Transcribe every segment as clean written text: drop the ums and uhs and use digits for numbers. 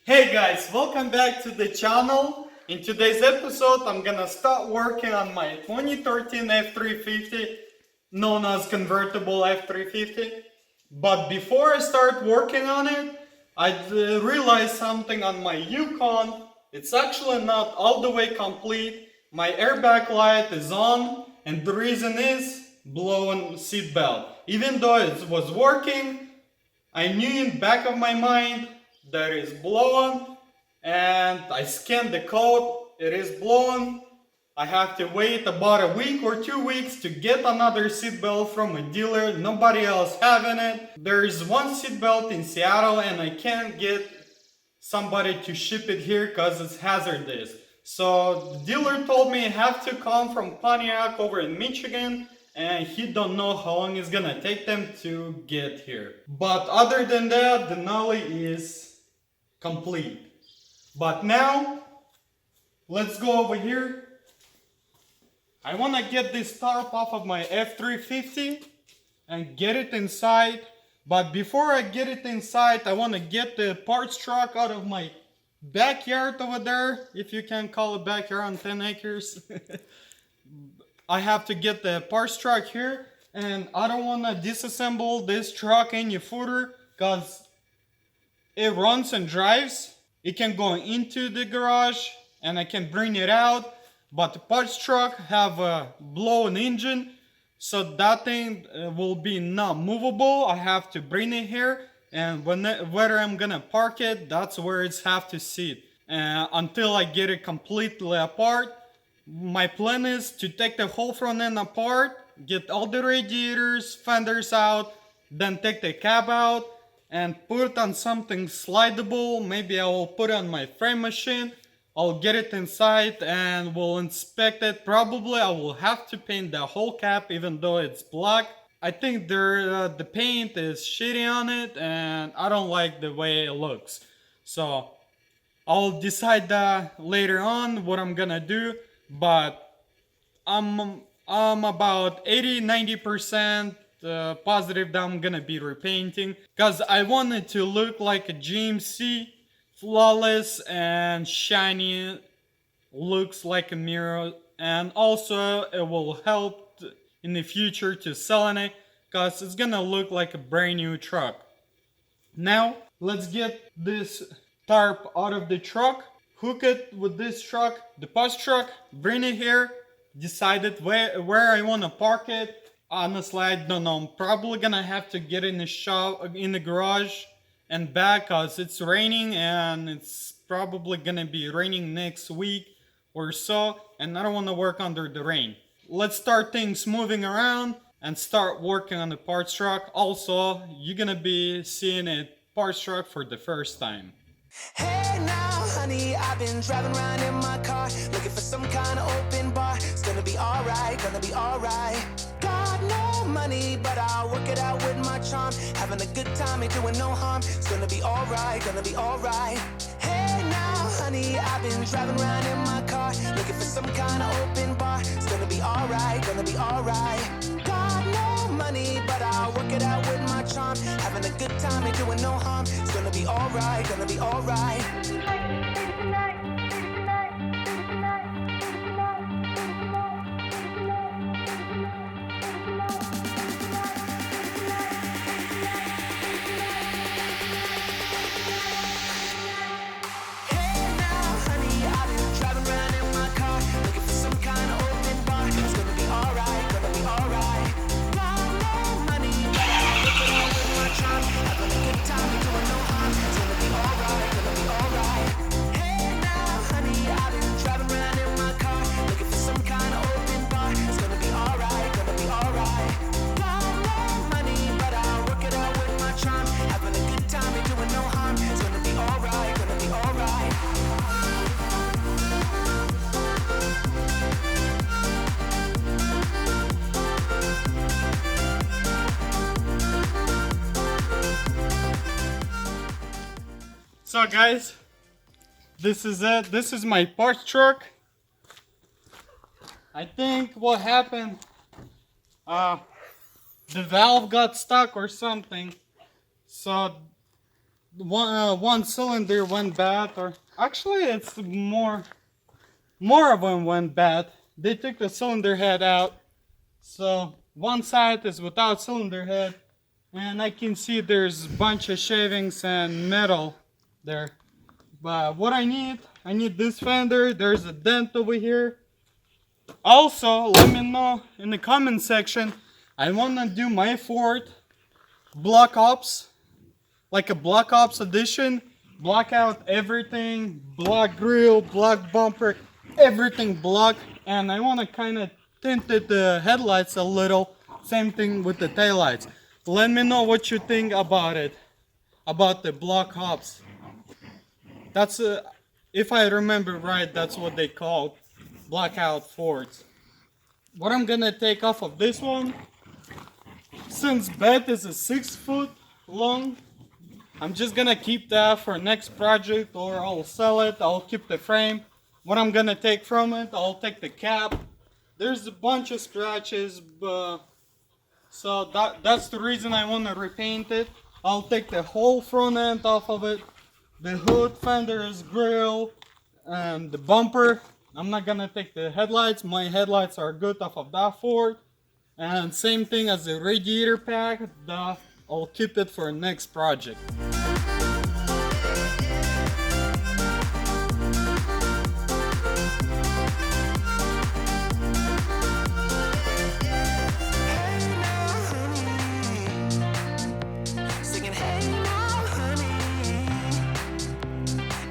Hey guys, welcome back to the channel. In today's episode, I'm gonna start working on my 2013 F350, known as convertible F350. But before I start working on it, I realized something on my Yukon. It's actually not all the way complete. My airbag light is on, and the reason is blown seatbelt. Even though it was working, I knew in the back of my mind that is blown, and I scanned the code, it is blown. I have to wait about a week or 2 weeks to get another seatbelt from a dealer, nobody else having it. There is one seatbelt in Seattle and I can't get somebody to ship it here because it's hazardous. So the dealer told me I have to come from Pontiac over in Michigan, and he don't know how long it's gonna take them to get here. But other than that, the Denali is complete. But now, let's go over here. I wanna get this tarp off of my F350 and get it inside. But before I get it inside, I wanna get the parts truck out of my backyard over there, if you can call it backyard on 10 acres. I have to get the parts truck here, and I don't want to disassemble this truck any further because it runs and drives. It can go into the garage and I can bring it out, but the parts truck have a blown engine, so that thing will be not movable. I have to bring it here, and whether I'm gonna park it, that's where it's have to sit until I get it completely apart. My plan is to take the whole front end apart, get all the radiators, fenders out, then take the cab out and put it on something slidable. Maybe I will put it on my frame machine. I'll get it inside and we'll inspect it. Probably I will have to paint the whole cap even though it's black. I think the paint is shitty on it and I don't like the way it looks. So I'll decide that later on what I'm gonna do. But I'm about 80-90% positive that I'm gonna be repainting, because I want it to look like a GMC, flawless and shiny, looks like a mirror, and also it will help in the future to selling it because it's gonna look like a brand new truck. Now let's get this tarp out of the truck, hook it with this truck, the parts truck, bring it here, decided where I want to park it. Honestly, I don't know. I'm probably gonna have to get in the shop, in the garage and back, cause it's raining and it's probably gonna be raining next week or so, and I don't want to work under the rain. Let's start things moving around and start working on the parts truck. Also, you're gonna be seeing a parts truck for the first time. Hey now, honey, I've been driving around in my car, looking for some kind of open bar. It's gonna be alright, gonna be alright. Got no money, but I'll work it out with my charm. Having a good time, ain't doing no harm. It's gonna be alright, gonna be alright. Hey now, honey, I've been driving around in my car, looking for some kind of open bar. It's gonna be alright, gonna be alright. Got no money, but I'll work it out with my charm. Having a good time, ain't doing no harm. It's gonna be alright, gonna be alright. Hey now, honey, I've been driving around in my car, looking for some kind of open bar. It's gonna be alright, gonna be alright. Got no money, but I'll work it out with my charm. Having a good time, ain't doing no harm. It's gonna be alright, gonna be alright. Hey now, honey, I've been driving around in my car, looking for some kind of open bar. It's gonna be alright, gonna be alright. Got no money, but I'll work it out with my charm. Having a good time, ain't doing no harm. It's gonna be alright, gonna be alright. So guys, this is it. This is my parts truck. I think what happened, the valve got stuck or something. So one cylinder went bad, or actually it's more of them went bad. They took the cylinder head out, so one side is without cylinder head, and I can see there's a bunch of shavings and metal there. But what I need this fender. There's a dent over here. Also, let me know in the comment section. I wanna do my Ford Black Ops, like a Black Ops edition. Block out everything, black grill, black bumper, everything black. And I wanna kinda tinted the headlights a little. Same thing with the taillights. Let me know what you think about it, about the Black Ops. That's if I remember right, that's what they call blackout Fords. What I'm gonna take off of this one, since bed is a 6 foot long, I'm just gonna keep that for next project, or I'll sell it. I'll keep the frame. What I'm gonna take from it, I'll take the cap. There's a bunch of scratches, but so that's the reason I want to repaint it. I'll take the whole front end off of it, the hood, fenders, grill, and the bumper. I'm not gonna take the headlights. My headlights are good off of that Ford. And same thing as the radiator pack. I'll keep it for next project. Singing, hey now, honey,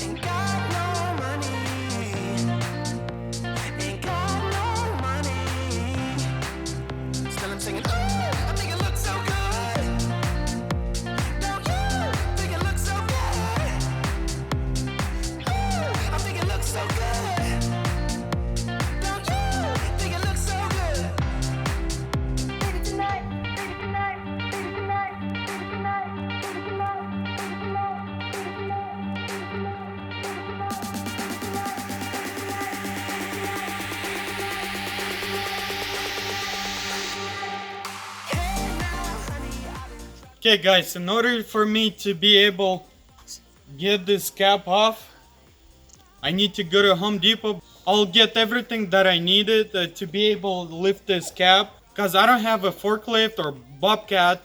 ain't got no money, ain't got no money. Still I'm singing, oh, I think it looks so good. Don't you think it looks so good? Oh, I think it looks so good. Don't you think it looks so good? Baby tonight, baby tonight, baby tonight, baby tonight, baby tonight, baby tonight, baby Okay guys, in order for me to be able to get this cap off, I need to go to Home Depot. I'll get everything that I needed to be able to lift this cap, because I don't have a forklift or bobcat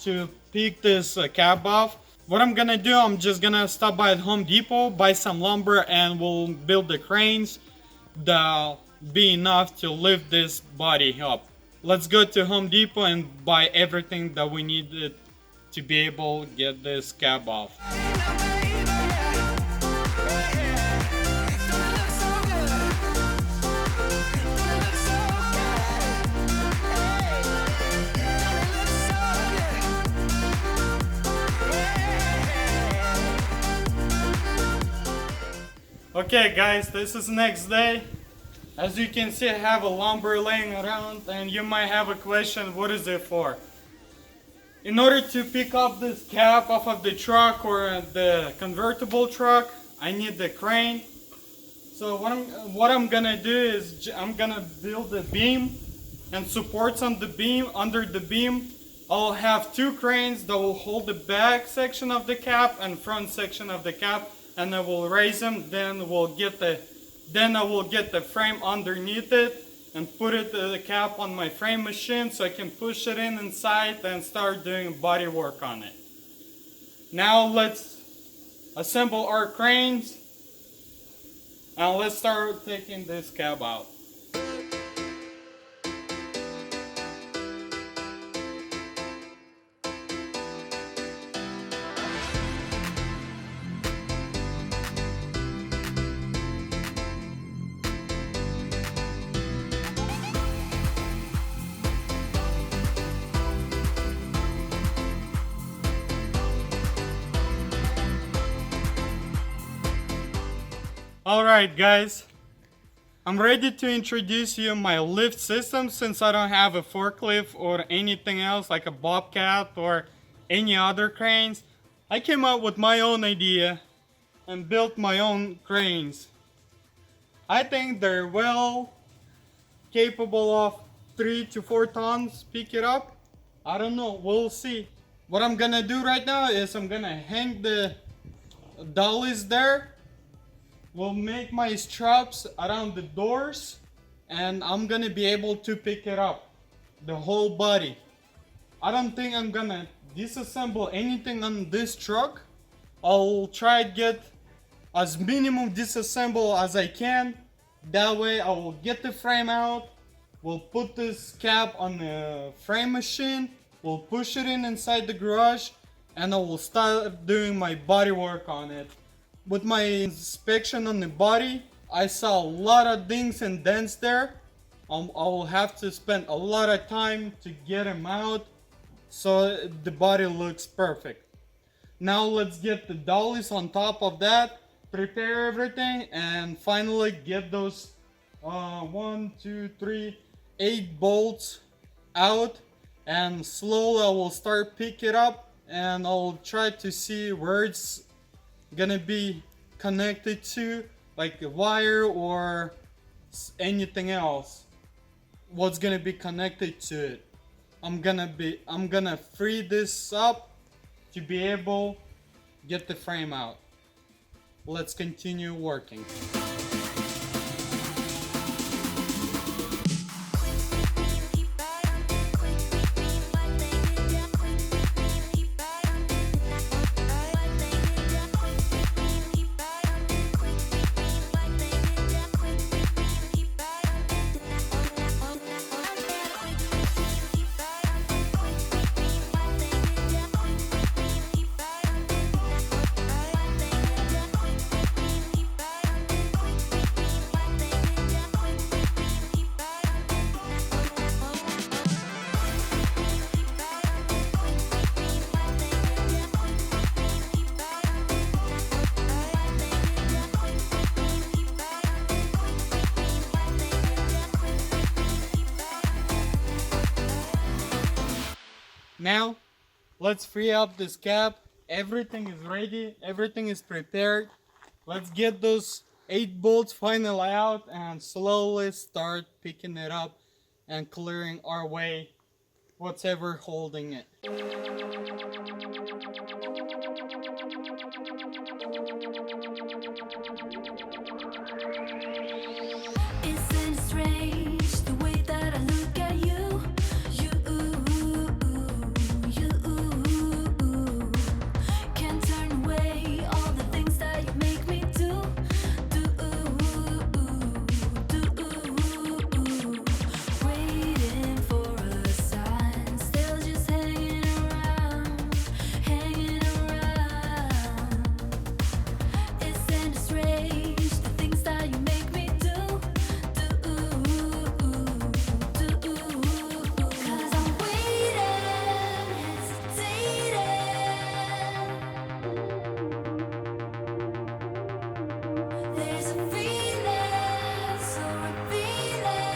to pick this cap off. What I'm gonna do, I'm just gonna stop by Home Depot, buy some lumber, and we'll build the cranes that'll be enough to lift this body up. Let's go to Home Depot and buy everything that we needed to be able to get this cap off. Okay guys, this is next day. As you can see, I have a lumber laying around, and you might have a question, what is it for? In order to pick up this cap off of the truck or the convertible truck, I need the crane. So what I'm gonna do is I'm gonna build a beam and supports on the beam. Under the beam, I'll have two cranes that will hold the back section of the cap and front section of the cap, and I will raise them. Then I will get the frame underneath it and put the cap on my frame machine so I can push it inside and start doing body work on it. Now let's assemble our cranes and let's start taking this cap out. Alright guys, I'm ready to introduce you my lift system, since I don't have a forklift or anything else like a bobcat or any other cranes. I came up with my own idea and built my own cranes. I think they're well capable of 3 to 4 tons pick it up. I don't know, we'll see. what I'm gonna do right now is I'm gonna hang the dollies there. We'll make my straps around the doors, and I'm gonna be able to pick it up, the whole body. I don't think I'm gonna disassemble anything on this truck. I'll try to get as minimum disassemble as I can. That way I will get the frame out. We'll put this cap on the frame machine. We'll push it in inside the garage, and I will start doing my body work on it. With my inspection on the body, I saw a lot of dings and dents there. I will have to spend a lot of time to get them out so the body looks perfect. Now let's get the dollies on top of that, prepare everything, and finally get those 8 bolts out, and slowly I will start pick it up, and I'll try to see where it's gonna be connected to, like a wire or anything else, what's gonna be connected to it. I'm gonna free this up to be able to get the frame out. Let's continue working. Now, let's free up this cap. Everything is ready. Everything is prepared. Let's get those 8 bolts finally out and slowly start picking it up and clearing our way, whatever holding it. Isn't it strange the way that I look at you? You can't turn away all the things that you make me do. Waiting for a sign, still just hanging around. Isn't it strange the things that you make me do? 'Cause I'm waiting, hesitating. There's a feeling so revealing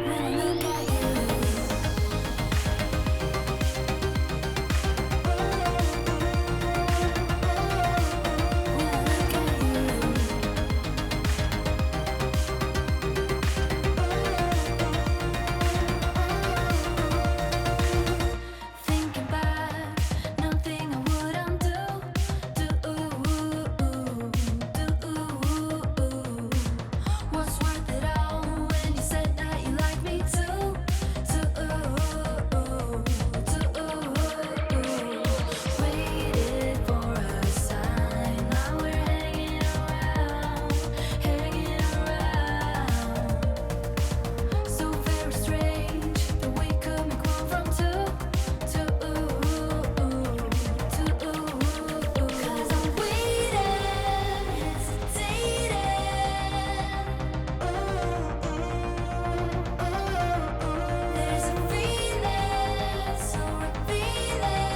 when I look at you. Thinking back, nothing I would undo. Was worth it all when you said that you like me too. Waited for a sign, now we're hanging around. So very strange that we could make one from two. 'Cause I'm waiting, hesitating. There's a feeling so revealing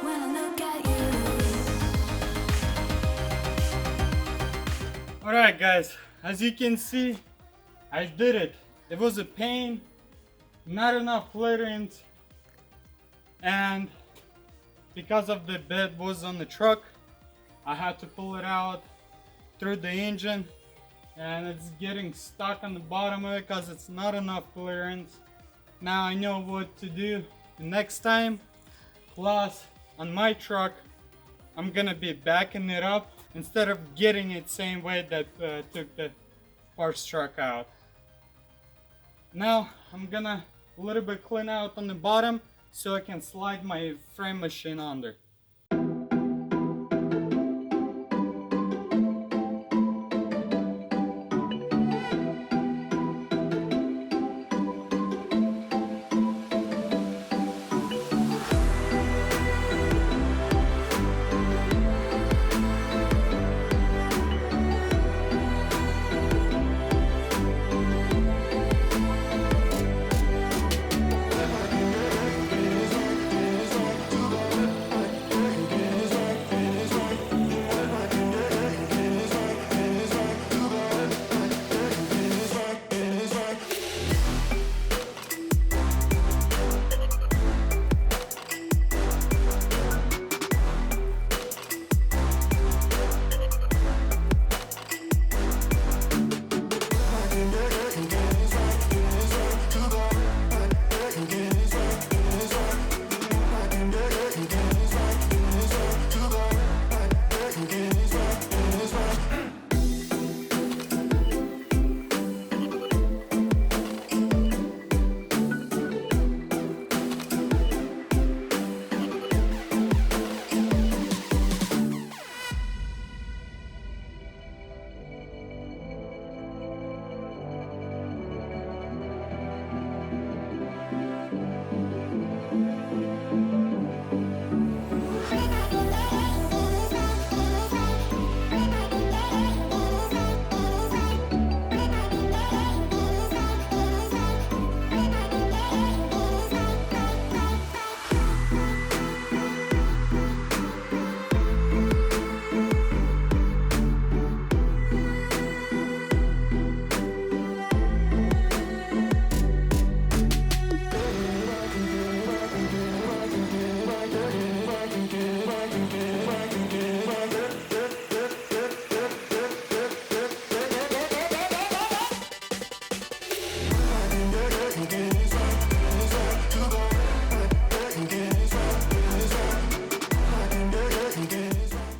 when I look at you. Alright guys, as you can see, I did it. It was a pain, not enough clearance, and because of the bed was on the truck, I had to pull it out through the engine and it's getting stuck on the bottom of it because it's not enough clearance. Now I know what to do next time. Plus, on my truck, I'm gonna be backing it up instead of getting it same way that took the horse truck out. Now I'm gonna a little bit clean out on the bottom so I can slide my frame machine under.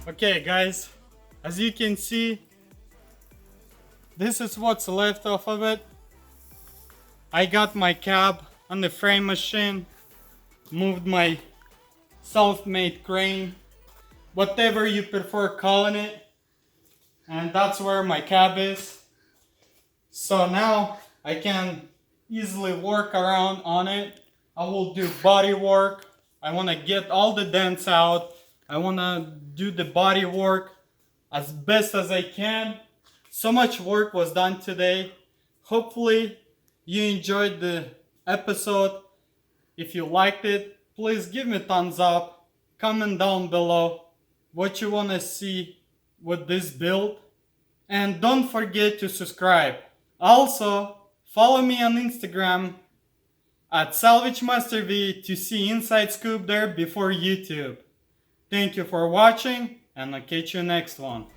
Okay guys, as you can see, this is what's left off of it. I got my cab on the frame machine, moved my self-made crane, whatever you prefer calling it, and that's where my cab is. So now I can easily work around on it. I will do body work. I want to get all the dents out. I want to do the body work as best as I can. So much work was done today. Hopefully you enjoyed the episode. If you liked it, please give me a thumbs up. Comment down below what you want to see with this build. And don't forget to subscribe. Also, follow me on Instagram at SalvageMasterV to see inside scoop there before YouTube. Thank you for watching, and I'll catch you next one.